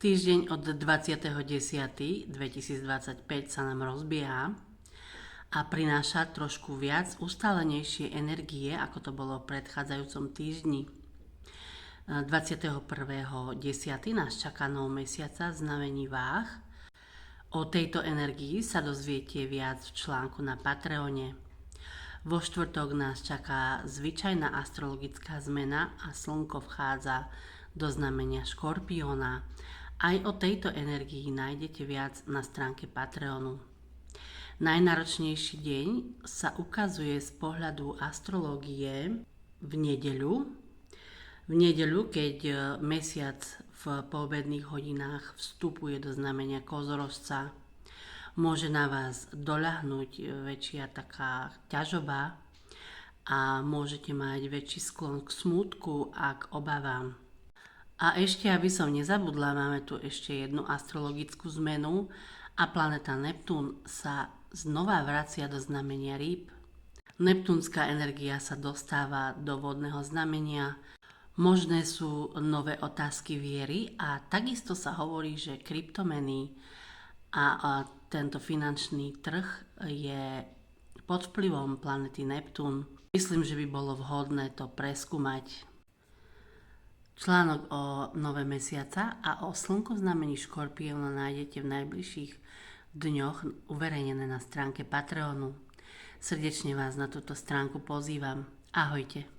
Týždeň od 20.10.2025 sa nám rozbieha a prináša trošku viac ustálenejšie energie, ako to bolo v predchádzajúcom týždni. 21.10. nás čaká nov mesiaca v znamení Váh. O tejto energii sa dozviete viac v článku na Patreone. Vo štvrtok nás čaká zvyčajná astrologická zmena a slnko vchádza do znamenia Škorpióna. Aj o tejto energii nájdete viac na stránke Patreonu. Najnáročnejší deň sa ukazuje z pohľadu astrológie v nedeľu. V nedeľu, keď mesiac v poobedných hodinách vstupuje do znamenia Kozorožca, môže na vás doľahnúť väčšia taká ťažoba a môžete mať väčší sklon k smútku a k obavám. A ešte, aby som nezabudla, máme tu ešte jednu astrologickú zmenu a planéta Neptún sa znova vracia do znamenia Rýb. Neptúnska energia sa dostáva do vodného znamenia. Možné sú nové otázky viery a takisto sa hovorí, že kryptomeny a tento finančný trh je pod vplyvom planéty Neptún. Myslím, že by bolo vhodné to preskúmať. Článok o nové mesiaca a o slnku v znamení Škorpióna nájdete v najbližších dňoch uverejnené na stránke Patreonu. Srdečne vás na túto stránku pozývam. Ahojte.